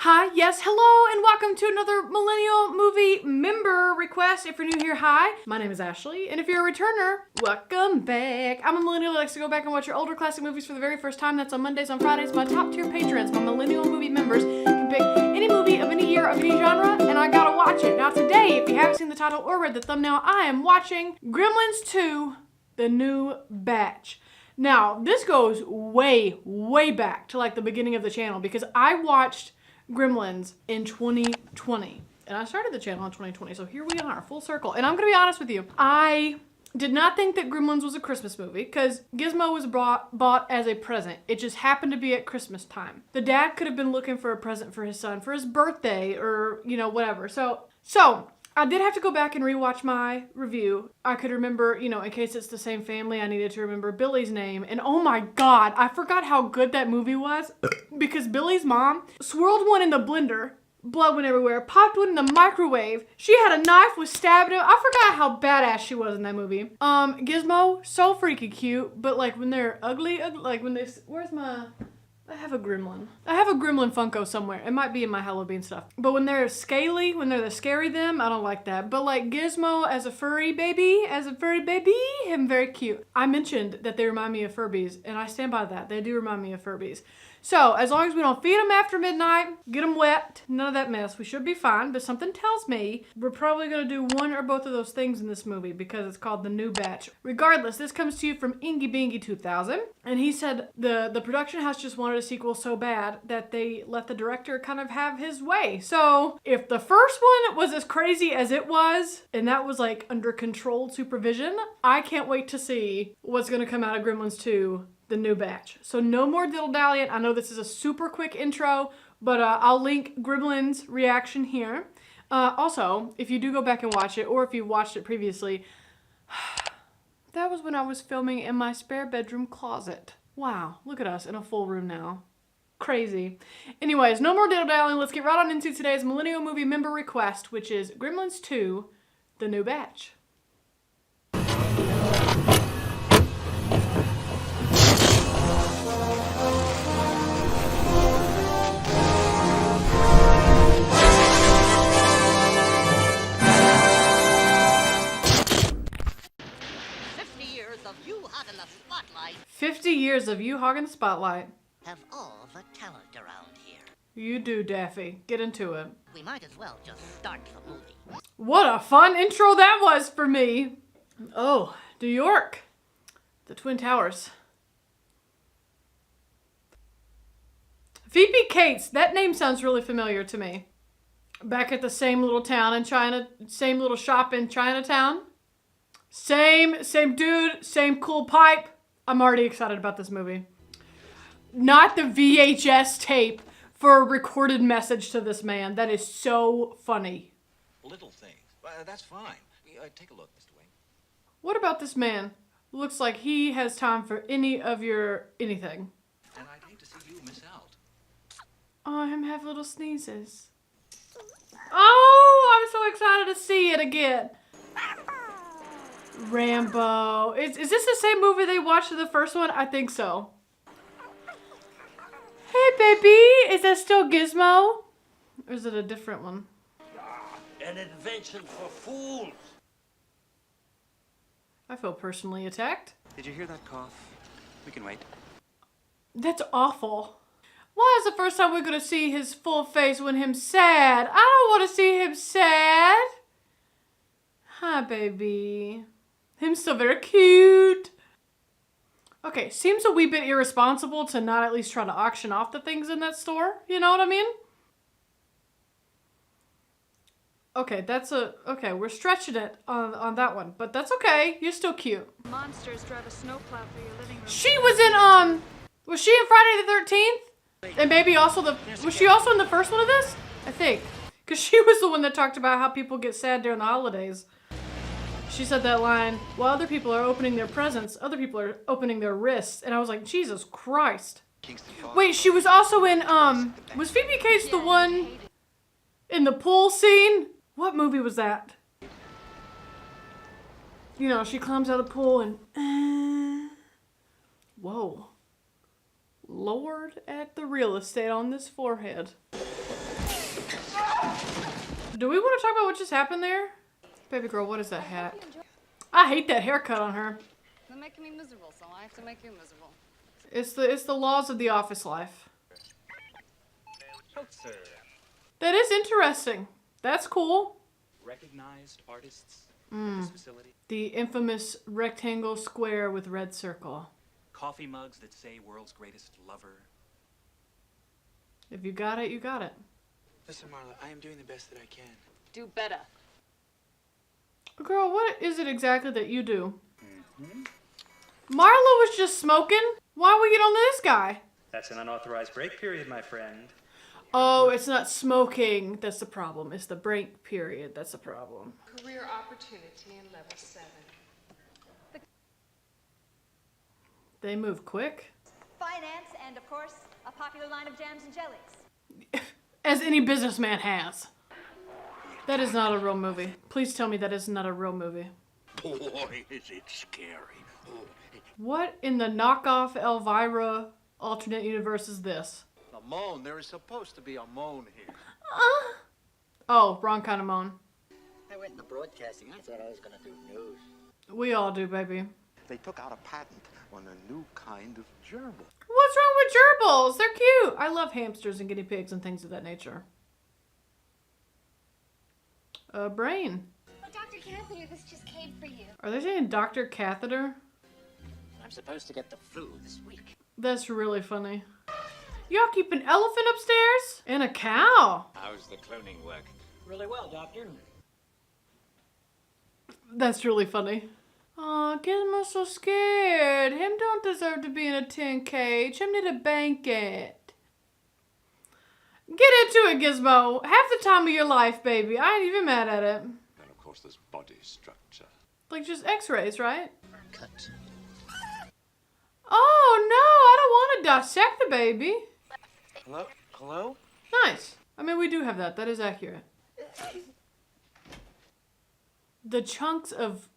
Hi, yes, hello, and welcome to another Millennial Movie Member Request. If you're new here, hi, my name is Ashley, and if you're a returner, welcome back. I'm a millennial that likes to go back and watch your older classic movies for the very first time. That's on Mondays, on Fridays. My top tier patrons, my Millennial Movie members, can pick any movie of any year, of any genre, and I gotta watch it. Now today, if you haven't seen the title or read the thumbnail, I am watching Gremlins 2, The New Batch. Now, this goes way, way back to like the beginning of the channel because I watched Gremlins in 2020 and I started the channel in 2020, so here we are, full circle. And I'm gonna be honest with you, I did not think that Gremlins was a Christmas movie because Gizmo was bought as a present. It just happened to be at Christmas time. The dad could have been looking for a present for his son for his birthday or, you know, whatever. So I did have to go back and rewatch my review. I could remember, you know, in case it's the same family, I needed to remember Billy's name. And oh my God, I forgot how good that movie was because Billy's mom swirled one in the blender, blood went everywhere, popped one in the microwave. She had a knife, was stabbed him. I forgot how badass she was in that movie. Gizmo, so freaking cute, but like when they're ugly, like when they, where's my... I have a gremlin. I have a gremlin Funko somewhere. It might be in my Halloween stuff. But when they're scaly, when they're the scary them, I don't like that. But like Gizmo as a furry baby, him very cute. I mentioned that they remind me of Furbies, and I stand by that. They do remind me of Furbies. So as long as we don't feed them after midnight, get them wet, none of that mess, we should be fine. But something tells me we're probably gonna do one or both of those things in this movie because it's called The New Batch. Regardless, this comes to you from Ingy Bingy 2000. And he said the production house just wanted a sequel so bad that they let the director kind of have his way. So if the first one was as crazy as it was, and that was like under controlled supervision, I can't wait to see what's gonna come out of Gremlins 2. The New Batch. So no more diddle-dallying. I know this is a super quick intro, but I'll link Gremlin's reaction here. Also, if you do go back and watch it, or if you watched it previously, that was when I was filming in my spare bedroom closet. Wow, look at us in a full room now. Crazy. Anyways, no more diddle-dallying. Let's get right on into today's Millennial Movie Member Request, which is Gremlins 2, The New Batch. 50 years of you hogging the spotlight. Have all the talent around here. You do, Daffy. Get into it. We might as well just start the movie. What a fun intro that was for me. Oh, New York. The Twin Towers. Phoebe Cates. That name sounds really familiar to me. Back at the same little town in China, same little shop in Chinatown. Same dude, same cool pipe. I'm already excited about this movie. Not the VHS tape for a recorded message to this man. That is so funny. Little things. That's fine. Take a look, Mr. Wayne. What about this man? Looks like he has time for any of your anything. And I'd hate to see you miss out. Oh, him have little sneezes. Oh, I'm so excited to see it again. Rambo. Is this the same movie they watched in the first one? I think so. Hey, baby. Is that still Gizmo? Or is it a different one? An invention for fools. I feel personally attacked. Did you hear that cough? We can wait. That's awful. Why is the first time we're gonna see his full face when him sad? I don't want to see him sad. Hi, baby. Him's still very cute. Okay, seems a wee bit irresponsible to not at least try to auction off the things in that store. You know what I mean? Okay, okay, we're stretching it on that one, but that's okay. You're still cute. Monsters drive a snowplow through your living room. She was in, was she in Friday the 13th? And maybe also was she also in the first one of this? I think. Because she was the one that talked about how people get sad during the holidays. She said that line, while other people are opening their presents, other people are opening their wrists. And I was like, Jesus Christ. Wait, she was also in, was Phoebe Cates the one in the pool scene? What movie was that? You know, she climbs out of the pool and, whoa. Lord at the real estate on this forehead. Do we want to talk about what just happened there? Baby girl, what is that hat? I hate that haircut on her. They're making me miserable, so I have to make you miserable. It's the laws of the office life. That is interesting. That's cool. Recognized artists at this facility. The infamous rectangle square with red circle. Coffee mugs that say world's greatest lover. If you got it, you got it. Listen, Marla, I am doing the best that I can. Do better. Girl, what is it exactly that you do? Marla was just smoking. Why we get on this guy? That's an unauthorized break period, my friend. Oh, it's not smoking. That's the problem. It's the break period. That's the problem. Career opportunity in level 7. They move quick. Finance, and of course, a popular line of jams and jellies. As any businessman has. That is not a real movie. Please tell me that is not a real movie. Boy, is it scary. What in the knockoff Elvira alternate universe is this? A moan. There is supposed to be a moan here. Oh, wrong kind of moan. I went into broadcasting. I thought I was gonna do news. We all do, baby. They took out a patent on a new kind of gerbil. What's wrong with gerbils? They're cute. I love hamsters and guinea pigs and things of that nature. Brain. Oh, Dr. Catheter, this just came for you. Are they saying Dr. Catheter? I'm supposed to get the flu this week. That's really funny. Y'all keep an elephant upstairs? And a cow. How's the cloning work? Really well, Doctor. That's really funny. Aw, Gizmo's so scared. Him don't deserve to be in a tin cage. Him need a blanket. Get into it, Gizmo. Half the time of your life, baby. I ain't even mad at it. And of course, there's body structure. Like just x-rays, right? Cut. Oh, no. I don't want to dissect the baby. Hello? Hello? Nice. I mean, we do have that. That is accurate. The chunks of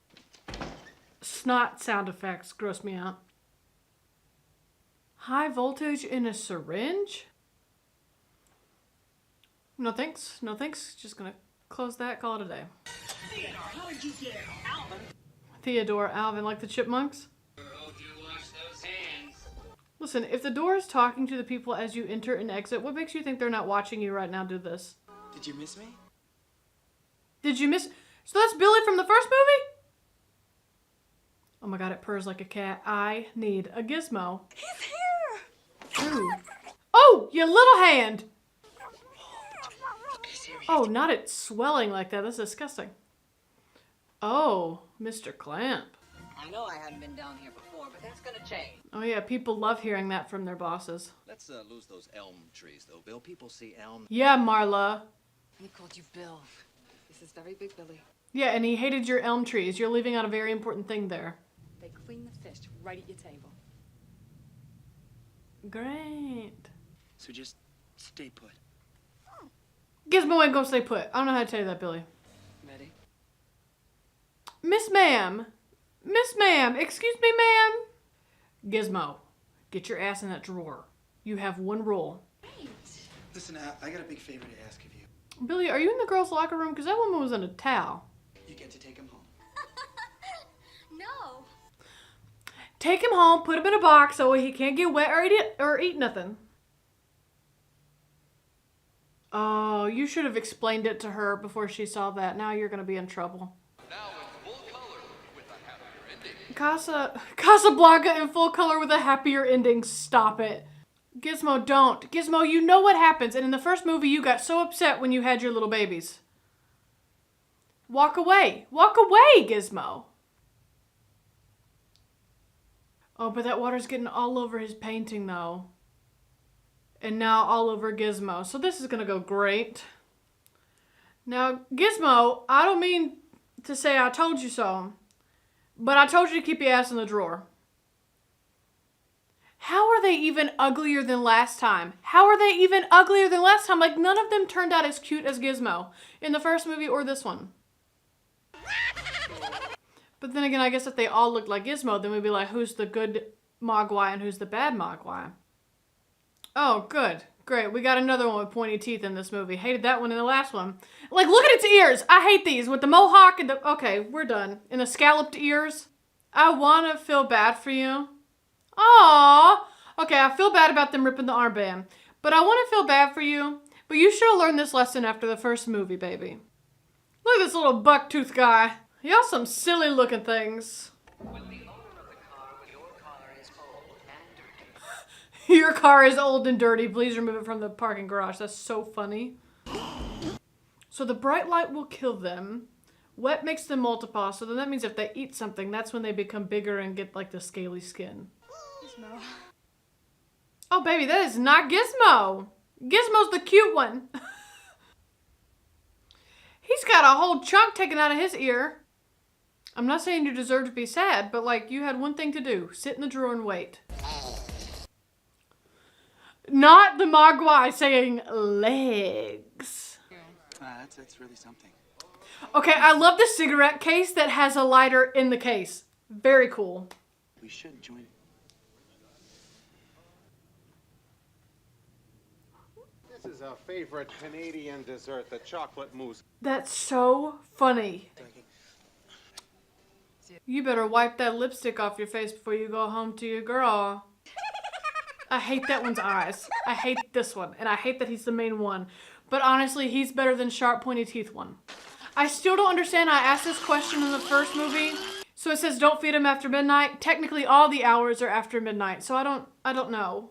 snot sound effects gross me out. High voltage in a syringe? No thanks. No thanks. Just gonna close that, call it a day. Theodore, how did you get Alvin? Theodore, Alvin, like the chipmunks? Listen, if the door is talking to the people as you enter and exit, what makes you think they're not watching you right now do this? Did you miss me? Did you miss... So that's Billy from the first movie? Oh my god, it purrs like a cat. I need a gizmo. He's here! Ooh. Oh, you little hand! Oh, not it swelling like that. That's disgusting. Oh, Mr. Clamp. I know I haven't been down here before, but that's gonna change. Oh yeah, people love hearing that from their bosses. Let's lose those elm trees, though, Bill. People see elm. Yeah, Marla. He called you Bill. This is very big, Billy. Yeah, and he hated your elm trees. You're leaving out a very important thing there. They clean the fish right at your table. Great. So just stay put. Gizmo ain't gonna stay put. I don't know how to tell you that, Billy. Ready? Miss Ma'am. Miss Ma'am. Excuse me, ma'am. Gizmo, get your ass in that drawer. You have one rule. Listen, I got a big favor to ask of you. Billy, are you in the girls' locker room? Because that woman was in a towel. You get to take him home. No. Take him home, put him in a box so he can't get wet or eat nothing. Oh, you should have explained it to her before she saw that. Now you're going to be in trouble. Now in full color with a happier ending. Casablanca in full color with a happier ending. Stop it. Gizmo, don't. Gizmo, you know what happens. And in the first movie, you got so upset when you had your little babies. Walk away. Walk away, Gizmo. Oh, but that water's getting all over his painting, though. And now all over Gizmo. So this is going to go great. Now, Gizmo, I don't mean to say I told you so, but I told you to keep your ass in the drawer. How are they even uglier than last time? How are they even uglier than last time? Like, none of them turned out as cute as Gizmo in the first movie or this one. But then again, I guess if they all looked like Gizmo, then we'd be like, who's the good Mogwai and who's the bad Mogwai? Oh, good. Great, we got another one with pointy teeth in this movie. Hated that one in the last one. Like, look at its ears. I hate these with the mohawk and the... Okay, we're done. And the scalloped ears. I want to feel bad for you. Aww. Okay, I feel bad about them ripping the armband. But I want to feel bad for you. But you should have learned this lesson after the first movie, baby. Look at this little buck-tooth guy. Y'all some silly looking things. Your car is old and dirty. Please remove it from the parking garage. That's so funny. So the bright light will kill them. Wet makes them multiply. So then that means if they eat something, that's when they become bigger and get like the scaly skin. Gizmo. Oh, baby, that is not Gizmo. Gizmo's the cute one. He's got a whole chunk taken out of his ear. I'm not saying you deserve to be sad, but like you had one thing to do. Sit in the drawer and wait. Not the Mogwai saying legs. That's really something. Okay, I love the cigarette case that has a lighter in the case. Very cool. We should join it. This is a favorite Canadian dessert, the chocolate mousse. That's so funny. You better wipe that lipstick off your face before you go home to your girl. I hate that one's eyes. I hate this one. And I hate that he's the main one. But honestly, he's better than sharp, pointy teeth one. I still don't understand. I asked this question in the first movie. So it says don't feed him after midnight. Technically, all the hours are after midnight. So I don't know.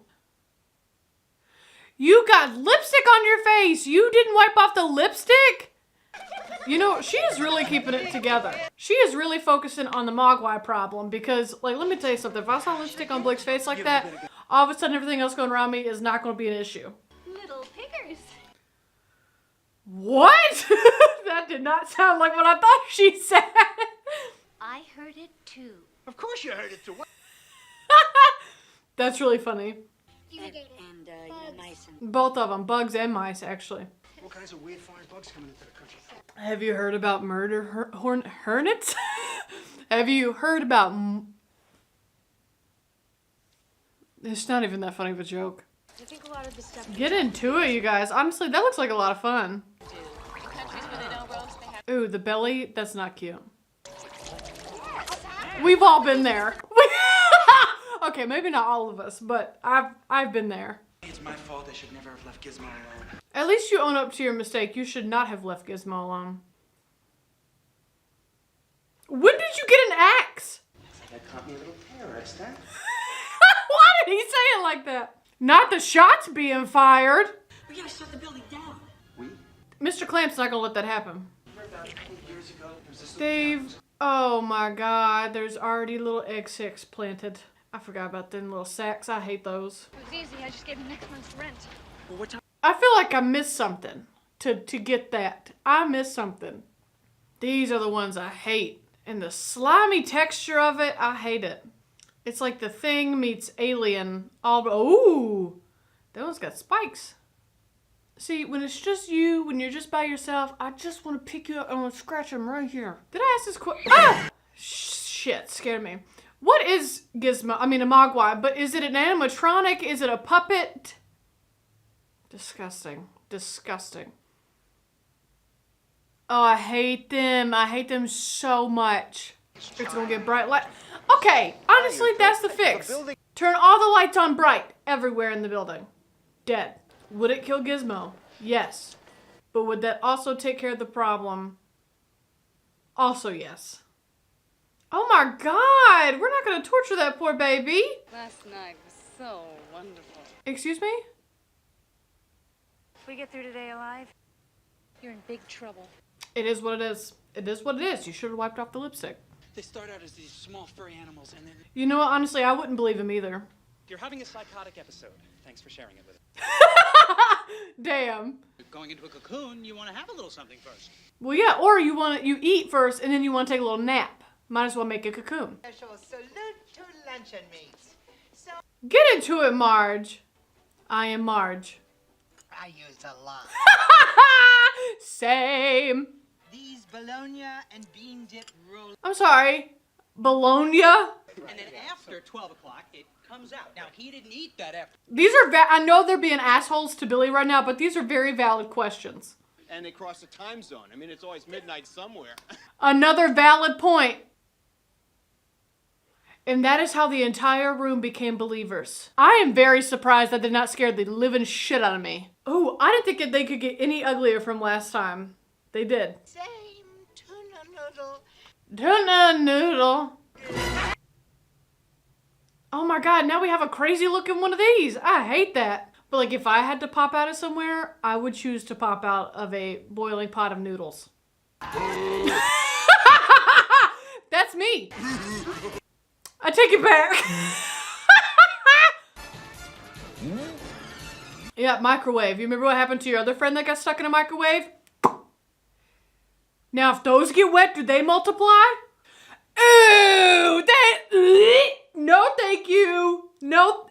You got lipstick on your face. You didn't wipe off the lipstick? You know, she is really keeping it together. She is really focusing on the Mogwai problem because, like, let me tell you something. If I saw lipstick on Blake's face like that, all of a sudden everything else going around me is not going to be an issue. Little pickers. What? That did not sound like what I thought she said. I heard it too. Of course you heard it too. That's really funny. And mice and... Both of them, bugs and mice, actually. All kinds of weird foreign bugs coming into the country. Have you heard about murder hornets? Have you heard about... It's not even that funny of a joke. I think a lot of the stuff. Get into it, you guys. Honestly, that looks like a lot of fun. Countries where they don't roast, they have. Ooh, the belly, that's not cute. We've all been there. Okay, maybe not all of us, but I've been there. It's my fault. I should never have left Gizmo alone. At least you own up to your mistake. You should not have left Gizmo alone. When did you get an axe? I caught me a little terrorist, huh? Why did he say it like that? Not the shots being fired. We gotta shut the building down. We? Mr. Clamp's not gonna let that happen. About 20 years ago, there was this Dave, oh my god, there's already little egg sacs planted. I forgot about them little sacks. I hate those. It was easy. I just gave him next month's rent. Well, what time? I feel like I missed something to get that. I missed something. These are the ones I hate. And the slimy texture of it, I hate it. It's like The Thing meets Alien. Ooh, that one's got spikes. See, when it's just you, when you're just by yourself, I just want to pick you up and I want to scratch them right here. Did I ask this question? Ah! Shit, scared me. What is Gizmo? I mean, a Mogwai, but is it an animatronic? Is it a puppet? Disgusting. Disgusting. Oh, I hate them. I hate them so much. It's gonna get bright light. Okay, honestly, that's the fix. Turn all the lights on bright everywhere in the building. Dead. Would it kill Gizmo? Yes. But would that also take care of the problem? Also yes. Oh my god! We're not gonna torture that poor baby! Last night was so wonderful. Excuse me? If we get through today alive, You're in big trouble. It is what it is. It is what it is. You should have wiped off the lipstick. They start out as these small furry animals, and then You know what? Honestly, I wouldn't believe him either. You're having a psychotic episode. Thanks for sharing it with us. Damn. Going into a cocoon, you want to have a little something first. Well, yeah, or you eat first and then you want to take a little nap. Might as well make a cocoon. Special salute to luncheon meats. So Get into it, Marge. I am Marge. I used a lot. Same. These bologna and bean dip rolls. I'm sorry. Bologna? And then after 12 o'clock, it comes out. Now, he didn't eat that after. These are, I know they're being assholes to Billy right now, but these are very valid questions. And they cross the time zone. I mean, it's always midnight somewhere. Another valid point. And that is how the entire room became believers. I am very surprised that they're not scared the living shit out of me. Oh, I didn't think they could get any uglier from last time. They did. Same tuna noodle. Tuna noodle. Oh my god, now we have a crazy looking one of these. I hate that. But like if I had to pop out of somewhere, I would choose to pop out of a boiling pot of noodles. That's me. I take it back. Yeah, microwave. You remember what happened to your other friend that got stuck in a microwave? Now, if those get wet, do they multiply? Ooh, that... No, thank you. No.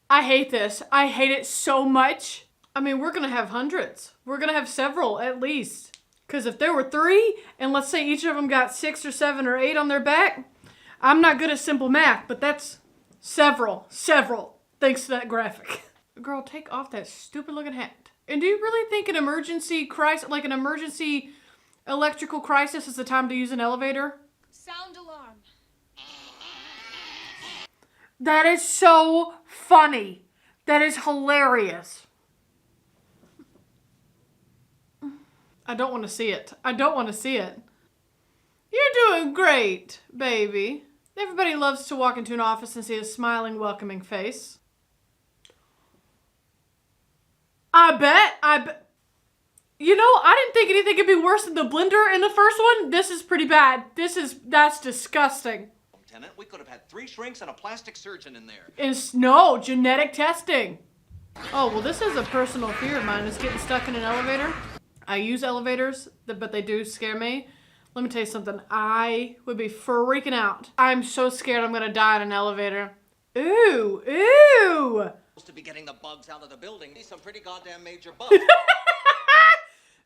I hate this. I hate it so much. I mean, we're gonna have hundreds. We're gonna have several, at least. Because if there were 3, and let's say each of them got 6 or 7 or 8 on their back, I'm not good at simple math, but that's several, thanks to that graphic. Girl, take off that stupid looking hat. And do you really think an emergency crisis, like an emergency electrical crisis, is the time to use an elevator? Sound alarm. That is so funny. That is hilarious. I don't want to see it. I don't want to see it. You're doing great, baby. Everybody loves to walk into an office and see a smiling, welcoming face. I bet. You know, I didn't think anything could be worse than the blender in the first one. This is pretty bad. That's disgusting. Lieutenant, we could have had 3 shrinks and a plastic surgeon in there. No, genetic testing. Oh, well, this is a personal fear of mine, is getting stuck in an elevator. I use elevators, but they do scare me. Let me tell you something. I would be freaking out. I'm so scared I'm gonna die in an elevator. Ooh. Supposed to be getting the bugs out of the building. These some pretty goddamn major bugs.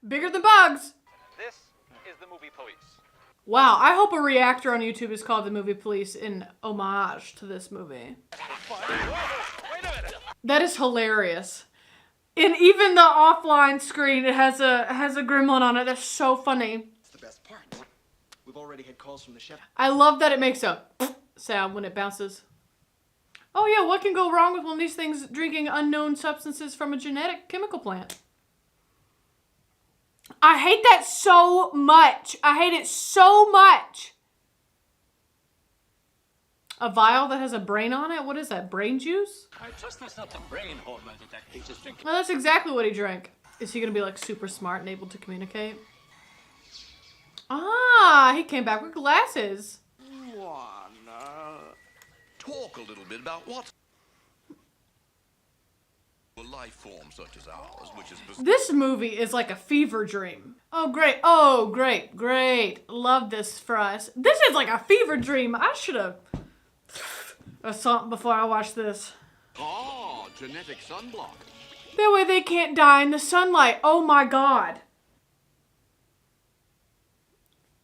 Bigger than bugs. This is the movie Police. Wow, I hope a reactor on YouTube is called The Movie Police in homage to this movie. Wait a minute. That is hilarious. And even the offline screen, it has a gremlin on it. That's so funny. It's the best part. We've already had calls from the chef. I love that it makes a sound when it bounces. Oh yeah, what can go wrong with one of these things drinking unknown substances from a genetic chemical plant? I hate that so much. I hate it so much. A vial that has a brain on it? What is that, brain juice? I trust that's not the brain hormone that he's just drinking. Well, that's exactly what he drank. Is he gonna be like super smart and able to communicate? Ah, he came back with glasses. Talk a little bit about what a life form such as ours, which is... This movie is like a fever dream. Oh, great. Love this for us. This is like a fever dream. I should have something before I watched this. Oh, genetic sunblock. That way they can't die in the sunlight. Oh my god.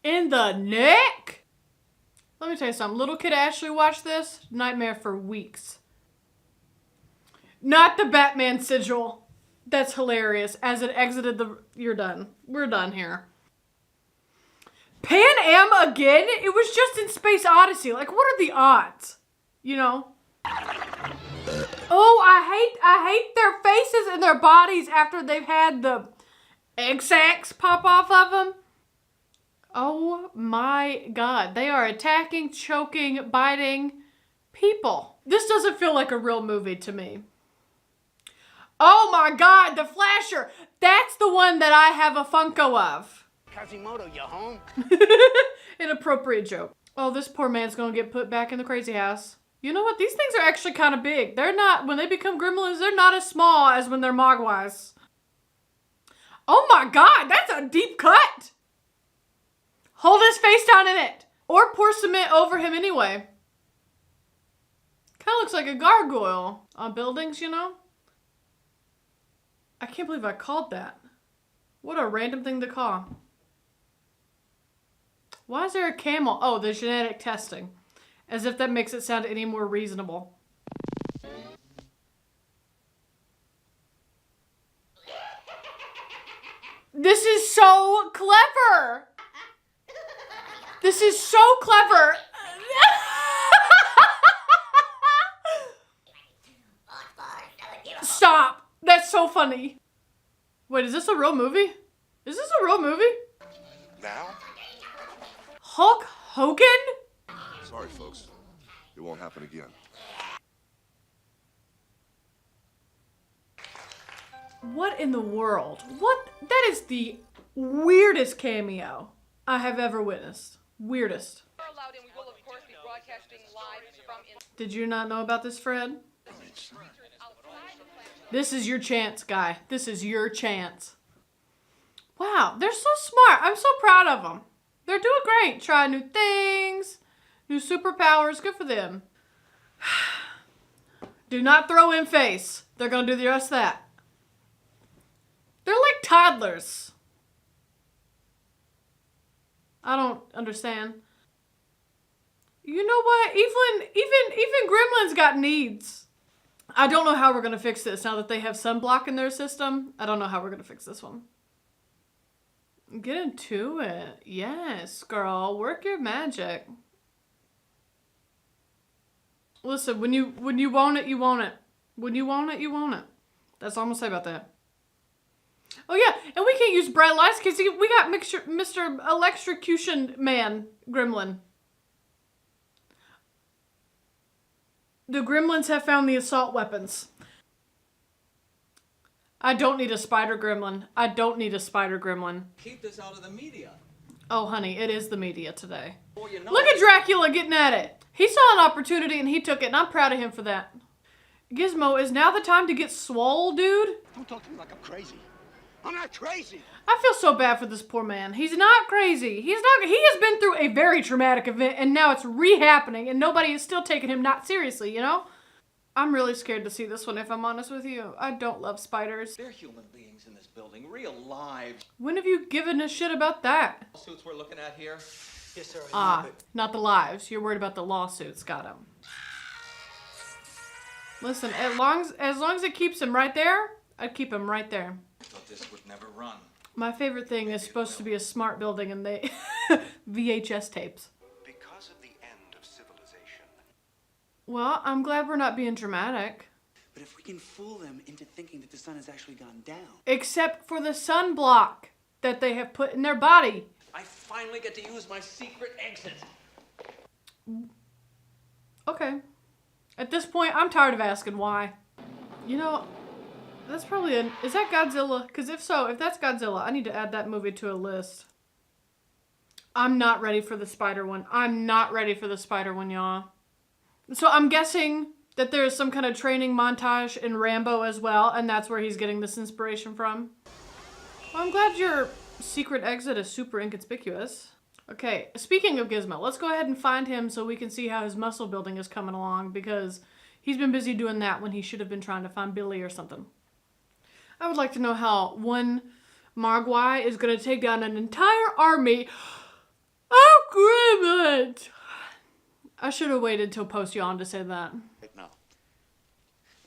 In the neck? Let me tell you something. Little kid Ashley watched this. Nightmare for weeks. Not the Batman sigil. That's hilarious. As it exited the... You're done. We're done here. Pan Am again? It was just in Space Odyssey. Like, what are the odds? You know? Oh, I hate their faces and their bodies after they've had the egg sacs pop off of them. Oh my god. They are attacking, choking, biting people. This doesn't feel like a real movie to me. Oh my god, the Flasher. That's the one that I have a Funko of. Kazimoto, you home? Inappropriate joke. Oh, this poor man's gonna get put back in the crazy house. You know what? These things are actually kind of big. They're not, when they become gremlins, they're not as small as when they're mogwais. Oh my god, that's a deep cut. Hold his face down in it. Or pour cement over him anyway. Kind of looks like a gargoyle on buildings, you know? I can't believe I called that. What a random thing to call. Why is there a camel? Oh, the genetic testing. As if that makes it sound any more reasonable. This is so clever! This is so clever! Stop! That's so funny. Wait, is this a real movie? Is this a real movie? Now? Hulk Hogan? Sorry, folks. It won't happen again. What in the world? What? That is the weirdest cameo I have ever witnessed. Weirdest. Did you not know about this, Fred? This is your chance, guy. This is your chance. Wow, they're so smart. I'm so proud of them. They're doing great. Trying new things, new superpowers. Good for them. Do not throw in face. They're going to do the rest of that. They're like toddlers. I don't understand. You know what? Even Gremlins got needs. I don't know how we're going to fix this now that they have sunblock in their system. I don't know how we're going to fix this one. Get into it. Yes, girl. Work your magic. Listen, when you want it, you want it. When you want it, you want it. That's all I'm going to say about that. Oh yeah, and we can't use bright lights because we got Mr. Electrocution Man Gremlin. The Gremlins have found the assault weapons. I don't need a spider gremlin. I don't need a spider gremlin. Keep this out of the media. Oh, honey, it is the media today. Well, you know Look at Dracula getting at it. He saw an opportunity and he took it, and I'm proud of him for that. Gizmo, is now the time to get swole, dude? Don't talk to me like I'm crazy. I'm not crazy. I feel so bad for this poor man. He's not crazy. He has been through a very traumatic event, and now it's re-happening, and nobody is still taking him not seriously, you know? I'm really scared to see this one, if I'm honest with you. I don't love spiders. they're human beings in this building, real lives. When have you given a shit about that? Suits we're looking at here. Yes, sir. Ah, not the lives. You're worried about the lawsuits. Got him. Listen, as long as it keeps him right there, I'd keep him right there. I thought this would never run. My favorite thing is supposed to be a smart building, and they VHS tapes. Because of the end of civilization. Well, I'm glad we're not being dramatic. But if we can fool them into thinking that the sun has actually gone down. Except for the sunblock that they have put in their body. I finally get to use my secret exit. Okay. At this point, I'm tired of asking why. You know, that's probably is that Godzilla? Because if so, if that's Godzilla, I need to add that movie to a list. I'm not ready for the spider one. I'm not ready for the spider one, y'all. So I'm guessing that there is some kind of training montage in Rambo as well, and that's where he's getting this inspiration from. Well, I'm glad your secret exit is super inconspicuous. Okay, speaking of Gizmo, let's go ahead and find him so we can see how his muscle building is coming along, because he's been busy doing that when he should have been trying to find Billy or something. I would like to know how one Mogwai is going to take down an entire army of Gremlins. I should have waited till post-yawn to say that. Right now,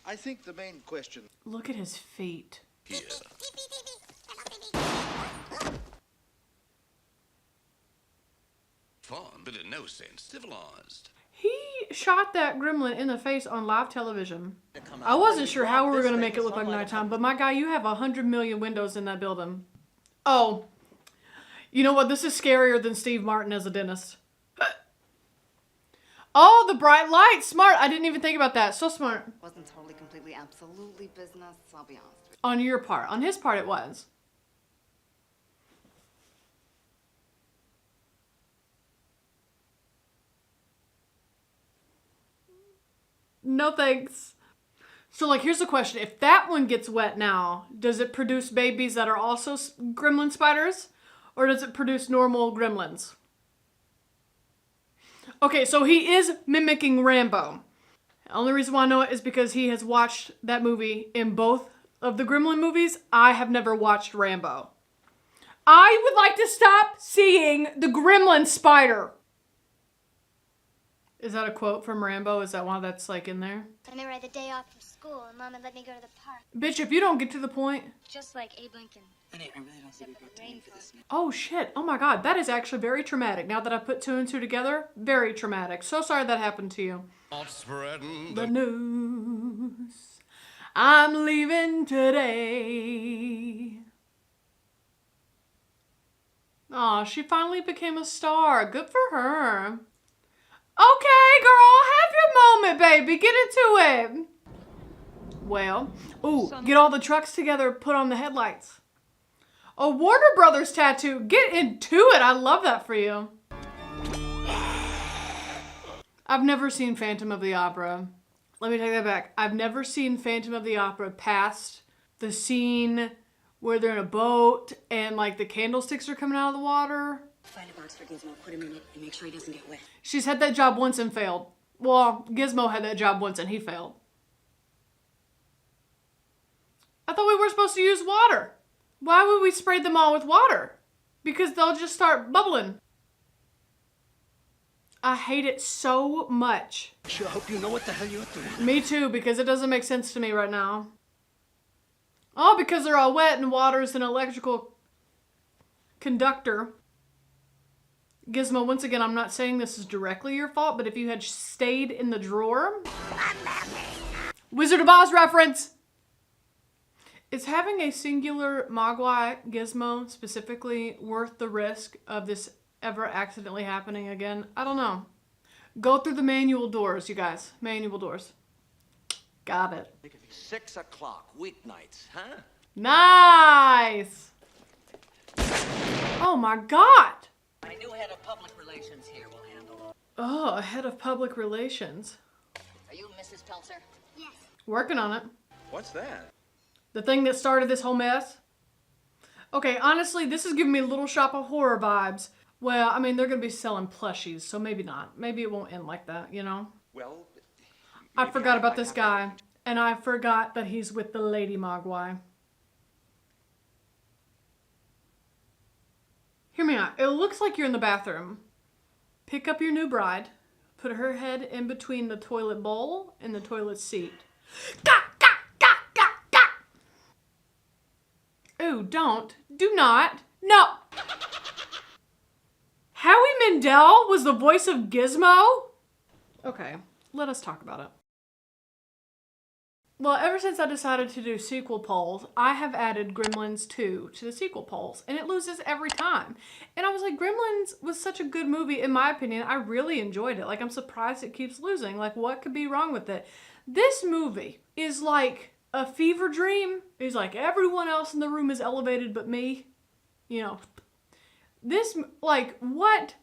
I think the main question... Look at his feet. Here. Fun, but in no sense civilized. He shot that gremlin in the face on live television. I wasn't sure how we were going to make it look like nighttime, but my guy, you have 100 million windows in that building. Oh, you know what? This is scarier than Steve Martin as a dentist. Oh, the bright lights. Smart. I didn't even think about that. So smart. Wasn't totally, completely, absolutely business, I'll be honest with you. On your part. On his part, it was. No thanks. So, like, here's the question. If that one gets wet now, does it produce babies that are also gremlin spiders? Or does it produce normal gremlins? Okay, so he is mimicking Rambo. The only reason why I know it is because he has watched that movie in both of the Gremlin movies. I have never watched Rambo. I would like to stop seeing the gremlin spider. Is that a quote from Rambo? Is that one that's like in there? I remember I had the day off from school and Mom had let me go to the park. Bitch, if you don't get to the point. Just like Abe Lincoln. Honey, I really don't think we've got time for this. Oh shit. Oh my god. That is actually very traumatic. Now that I put two and two together, very traumatic. So sorry that happened to you. Spreading The news. I'm leaving today. Aw, she finally became a star. Good for her. Okay, girl, have your moment, baby. Get into it. Well, ooh, get all the trucks together, put on the headlights. A Warner Brothers tattoo. Get into it. I love that for you. I've never seen Phantom of the Opera. Let me take that back. I've never seen Phantom of the Opera past the scene where they're in a boat and like the candlesticks are coming out of the water. Find a box for Gizmo, put him in it, and make sure he doesn't get wet. She's had that job once and failed. Well, Gizmo had that job once and he failed. I thought we were supposed to use water. Why would we spray them all with water? Because they'll just start bubbling. I hate it so much. Sure hope you know what the hell you're doing. Me too, because it doesn't make sense to me right now. Oh, because they're all wet and water is an electrical conductor. Gizmo, once again, I'm not saying this is directly your fault, but if you had stayed in the drawer... Wizard of Oz reference! Is having a singular Mogwai Gizmo specifically worth the risk of this ever accidentally happening again? I don't know. Go through the manual doors, you guys. Manual doors. Got it. 6 o'clock, weeknights, huh? Nice! Oh my god! My new head of public relations here will handle. Oh, a head of public relations. Are you Mrs. Pelzer? Yes. Working on it. What's that? The thing that started this whole mess? Okay, honestly, this is giving me Little Shop of Horror vibes. Well, I mean, they're going to be selling plushies, so maybe not. Maybe it won't end like that, you know? Well, I forgot about this guy, and I forgot that he's with the Lady Mogwai. Hear me out. It looks like you're in the bathroom. Pick up your new bride, put her head in between the toilet bowl and the toilet seat. Gah! Ooh, don't. Do not. No. Howie Mandel was the voice of Gizmo? Okay, let us talk about it. Well, ever since I decided to do sequel polls, I have added Gremlins 2 to the sequel polls, and it loses every time. And I was like, Gremlins was such a good movie, in my opinion. I really enjoyed it. Like, I'm surprised it keeps losing. Like, what could be wrong with it? This movie is like a fever dream. It's like everyone else in the room is elevated but me. You know, this, like, what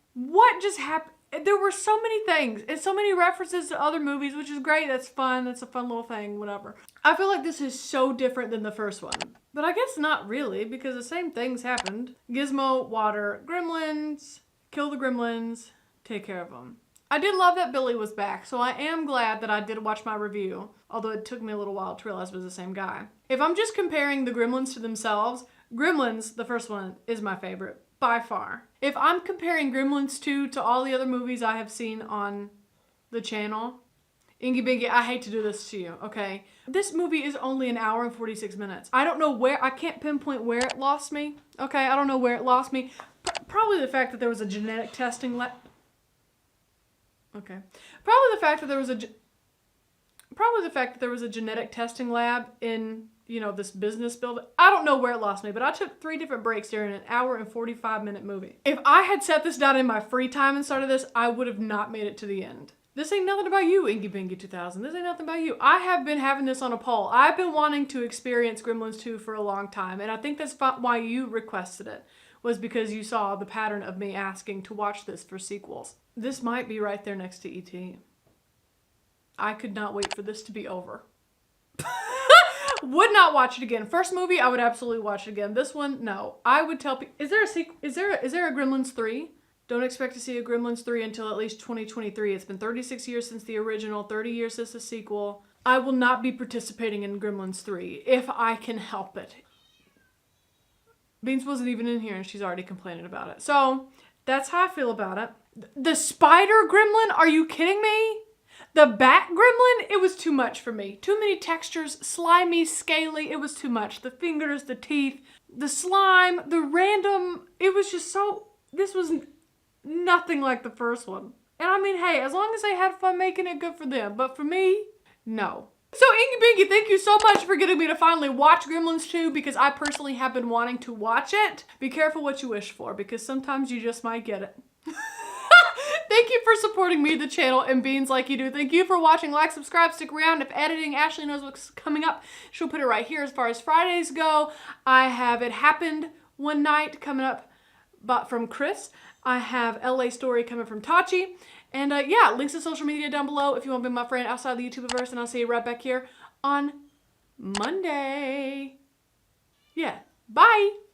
just happened? There were so many things and so many references to other movies, which is great. That's fun. That's a fun little thing, whatever. I feel like this is so different than the first one. But I guess not really, because the same things happened. Gizmo, water, gremlins, kill the gremlins, take care of them. I did love that Billy was back, so I am glad that I did watch my review, although it took me a little while to realize it was the same guy. If I'm just comparing the Gremlins to themselves, Gremlins, the first one, is my favorite, by far. If I'm comparing Gremlins 2 to all the other movies I have seen on the channel, Ingy Bingy, I hate to do this to you, okay? This movie is only an hour and 46 minutes. I don't know where, I can't pinpoint where it lost me, okay? I don't know where it lost me. Probably the fact that there was a genetic testing lab. Okay. Probably the fact that there was a genetic testing lab in, you know, this business building. I don't know where it lost me, but I took 3 different breaks during an hour and 45-minute movie. If I had set this down in my free time and started this, I would have not made it to the end. This ain't nothing about you, Ingy Bingy 2000. This ain't nothing about you. I have been having this on a poll. I've been wanting to experience Gremlins 2 for a long time, and I think that's why you requested it, was because you saw the pattern of me asking to watch this for sequels. This might be right there next to E.T. I could not wait for this to be over. Would not watch it again. First movie, I would absolutely watch it again. This one, no. I would tell people, is there a sequel? Is there a Gremlins 3? Don't expect to see a Gremlins 3 until at least 2023. It's been 36 years since the original, 30 years since the sequel. I will not be participating in Gremlins 3 if I can help it. Beans wasn't even in here and she's already complaining about it. So that's how I feel about it. The spider gremlin? Are you kidding me? The bat gremlin? It was too much for me. Too many textures, slimy, scaly. It was too much. The fingers, the teeth, the slime, the random. It was just so... This was nothing like the first one. And I mean, hey, as long as they had fun making it, good for them. But for me, no. So Inky Binky, thank you so much for getting me to finally watch Gremlins 2 because I personally have been wanting to watch it. Be careful what you wish for because sometimes you just might get it. Thank you for supporting me, the channel, and beans like you do. Thank you for watching. Like, subscribe, stick around. If editing, Ashley knows what's coming up. She'll put it right here. As far as Fridays go, I have It Happened One Night coming up from Chris. I have LA Story coming from Tachi. And yeah, links to social media down below if you want to be my friend outside the YouTubeverse. And I'll see you right back here on Monday. Yeah, bye.